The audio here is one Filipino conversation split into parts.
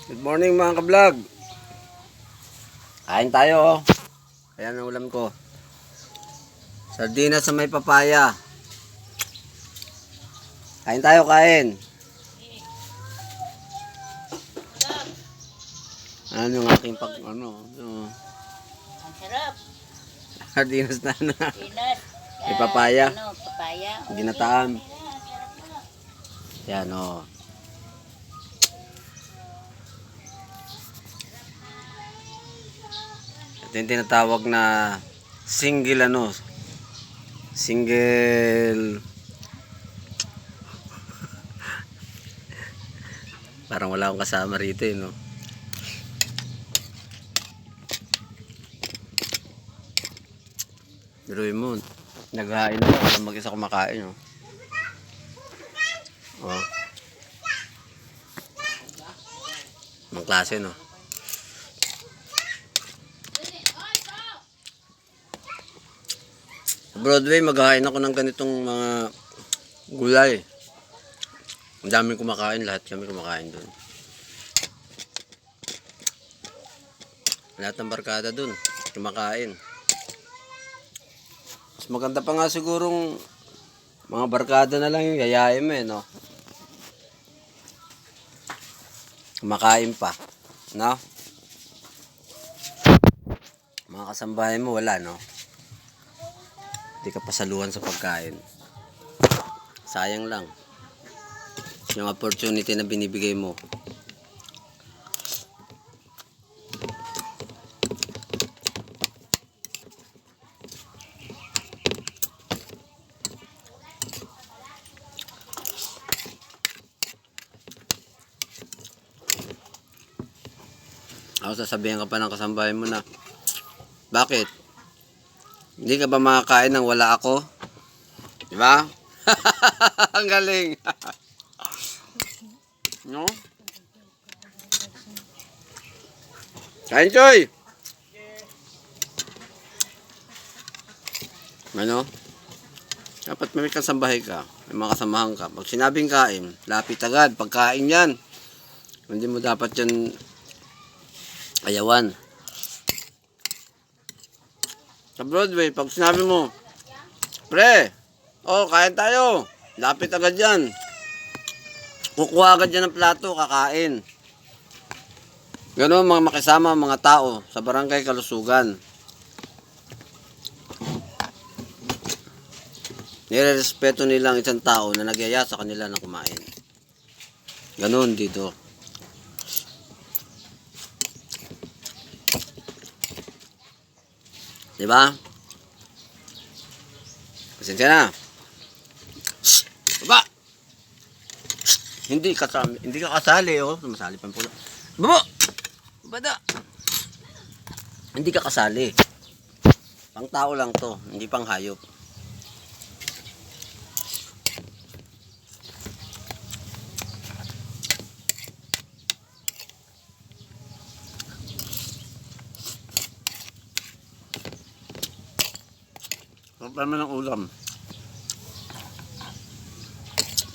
Good morning mga ka-vlog. Kain tayo oh. Ayan ang ulam ko. Sardinas sa may papaya. Kain tayo, kain. Ano yung aking Ang sarap. sardinas na Pinas. may papaya. Papaya. Ginataan. Ang sarap na. Yan oh. Ito yung tinatawag na single parang wala akong kasama rito no. Biruin mo, naghahain ako, walang mag-isa kumakain oh. Oh. Mga klase no. Sa Broadway, maghahain ako ng ganitong mga gulay. Ang daming kumakain, lahat kami kumakain doon. Lahat ng barkada doon, kumakain. Mas maganda pa nga sigurong mga barkada na lang yung yayain mo no? Kumakain pa, no? Mga kasambahay mo, wala, no? Hindi ka pasaluhan sa pagkain. Sayang lang. Yung opportunity na binibigay mo. Ako sasabihin ka pa ng kasambahay mo na, bakit? Hindi ka ba makakain nang wala ako? Di ba? Ang galing. No? Kain, Choy! Ano? Dapat may kasambahay ka. May mga kasamahan ka. Pag sinabing kain, lapit agad. Pagkain yan. Hindi mo dapat yan ayawan. Sa Broadway, pag sinabi mo, pre, oh, kain tayo. Lapit agad yan. Kukuha agad yan ng plato, kakain. Ganoon mga makisama mga tao sa barangay Kalusugan. Nire-respeto nila ang isang tao na nagyaya sa kanila na kumain. Ganoon dito. Diba? Pasensya na. Shhh! Baba! Shhh! Hindi ka kasali, oh. Sumasali pa pula. Baba! Bada! Hindi ka kasali. Pang tao lang to, hindi pang hayop. Problema ng ulam.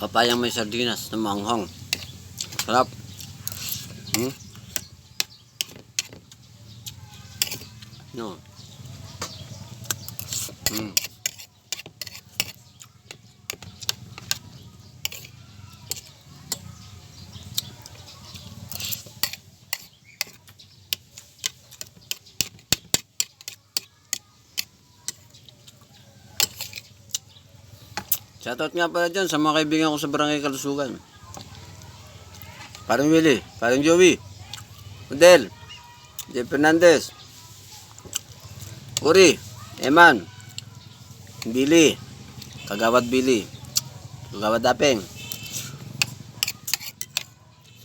Papayang may sardinas na maanghang. Sarap. No. Shoutout nga pala dyan sa mga kaibigan ko sa barangay Kalusugan. Parang Willie, parang Joey, Model, Jeff Fernandez, Uri, Eman, Billy, Kagawad Billy, Kagawad Dapeng.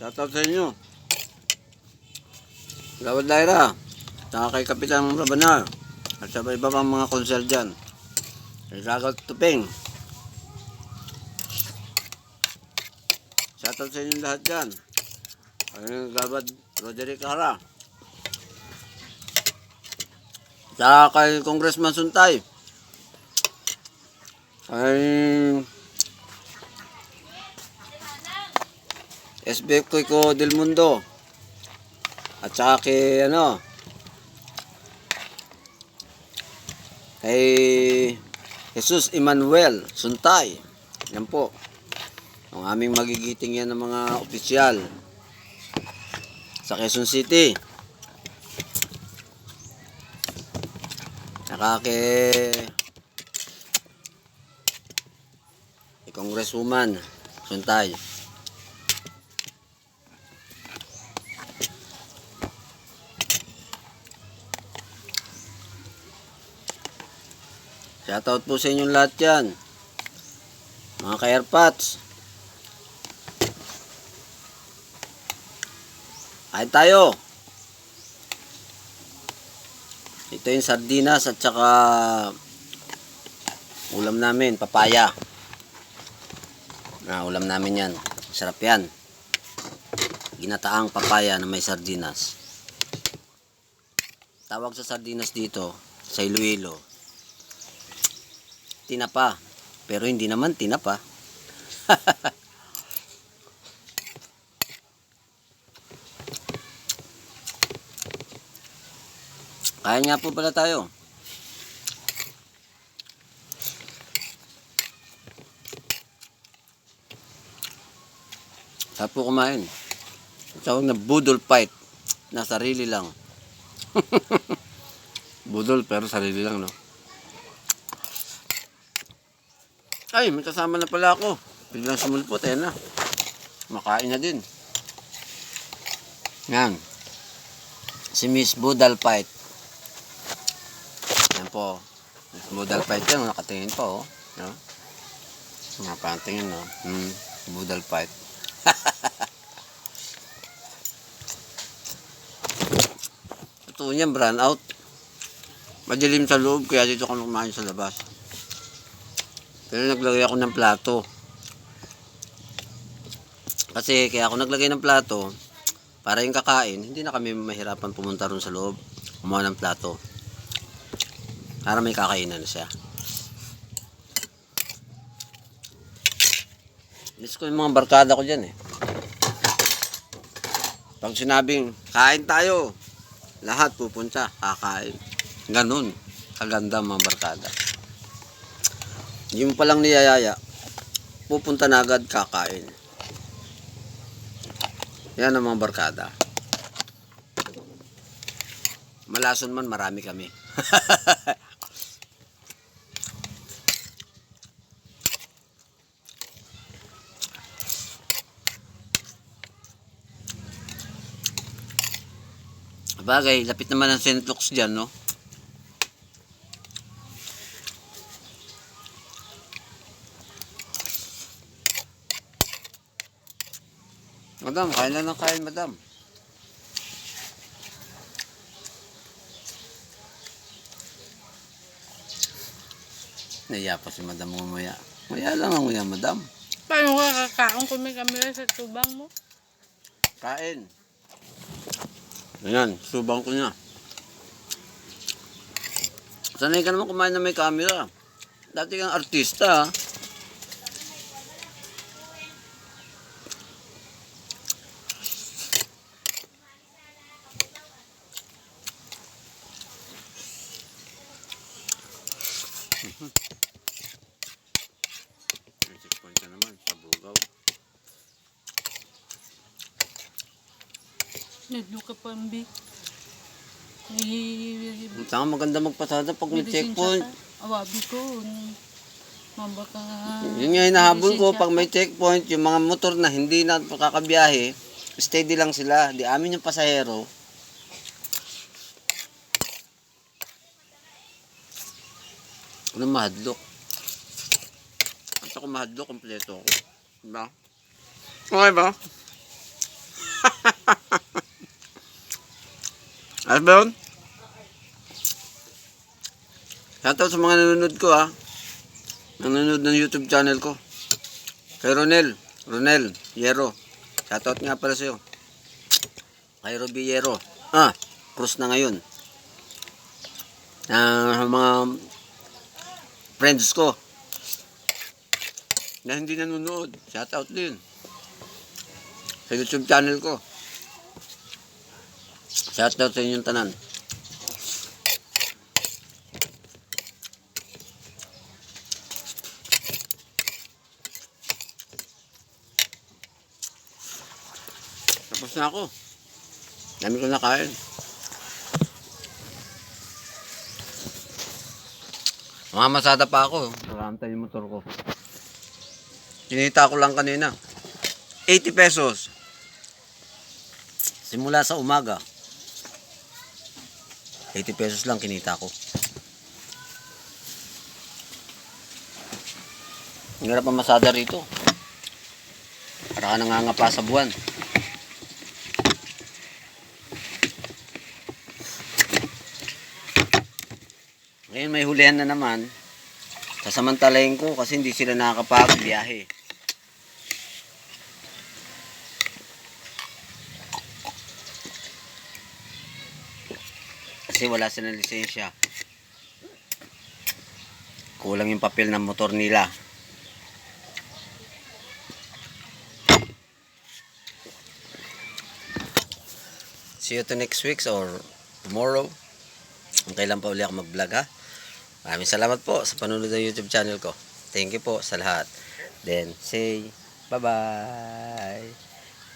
Shoutout sa inyo. Kagawad Lyra, saka kay Kapitan Rabanar, at sa iba pang mga konsel dyan. Kagawad Tupeng. Shoutout sa inyo lahat dyan. Ayun, Gabad Roderick Hara. Saka kay Congressman Suntay. Kay SB Kiko Del Mundo. At saka kay kay Jesus Emmanuel Suntay. Yan po. Ang aming magigiting yan ng mga opisyal sa Quezon City. Saka kay Congresswoman Suntay. Shoutout po sa inyong lahat yan. Mga ka-airpods. Kain tayo. Ito yung sardinas at saka ulam namin, papaya. Ulam namin yan. Sarap yan. Ginataang papaya na may sardinas. Tawag sa sardinas dito, sa Iloilo, tinapa. Pero hindi naman tinapa. Kaya nga po pala tayo. Sarap po kumain. Tawag na budol fight. Na sarili lang. Budol pero sarili lang, no? Ay, may kasama na pala ako. Biglang sumulpot, ayan na. Makain na din. Yan. Si Miss Budal Fight. Yan po. Miss Budal Fight yan, nakatingin pa, oh. No? Nakatingin, no? Budal Fight. Totoo niyan, brand out. Madilim sa loob, kaya dito kami kumain sa labas. Pero naglagay ako ng plato. Kasi kaya ako naglagay ng plato, para yung kakain, hindi na kami mahirapan pumunta ron sa loob, kumuha ng plato. Para may kakainan na siya. Miss ko yung mga barkada ko dyan eh. Pag sinabing, kain tayo, lahat pupunta, kakain. Ganun, kaganda mga barkada. Yung palang niyayaya, pupunta na agad, kakain. Yan ang mga barkada. Malason man, marami kami. Bagay, lapit naman ang St. Luke's dyan, no? Madam, kain lang ng kain, madam. Naiya pa si madam mamaya. Maya lang ang nguya, madam. Paano ka kakaon kung may kamera sa tubang mo? Kain. Ayan, subang ko niya. Sanay ka naman kumain na may camera. Dati kang artista, ha? May checkpoint ka naman sa Bugaw. Nadlo ka pa, Mbi. Saka maganda magpasada pag may checkpoint. Awabi ko. Mabaka nga. Yun nga hinahabol ko, pag may checkpoint, yung mga motor na hindi na makakabiyahe, steady lang sila. Di amin yung pasahero. Ano mahadlok? At ako mahadlok, kompleto ako. Diba? Okay ba? Ano ba yun? Shoutout sa mga nanonood ko, ha. Nanonood ng YouTube channel ko. Kay Ronel Yero. Shoutout nga pala sa'yo. Kay Robbie Yero. Cross na ngayon. Mga friends ko na hindi nanonood. Shoutout din. Sa YouTube channel ko. Shout out sa inyong tanan. Tapos na ako. Dami ko nakain. Mamamasada pa ako. Nakantay yung motor ko. Kinita ko lang kanina. 80 pesos. Simula sa umaga. 80 pesos lang kinita ko. Ang hirap ang masada rito. Para ka nangangapa sa buwan. Ngayon may hulihan na naman. Sasamantalayin ko kasi hindi sila nakakapag-biyahe. Kasi wala silang lisensya. Kulang yung papel ng motor nila. See you to next week or tomorrow. Kung kailan pa uli ako mag-vlog ha. Maraming salamat po sa panunod ng YouTube channel ko. Thank you po sa lahat. Then say bye-bye.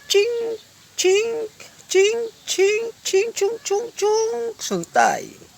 Ching! Ching! Ching! Ching! Ching! Chung! Chung! Chung! Suntay!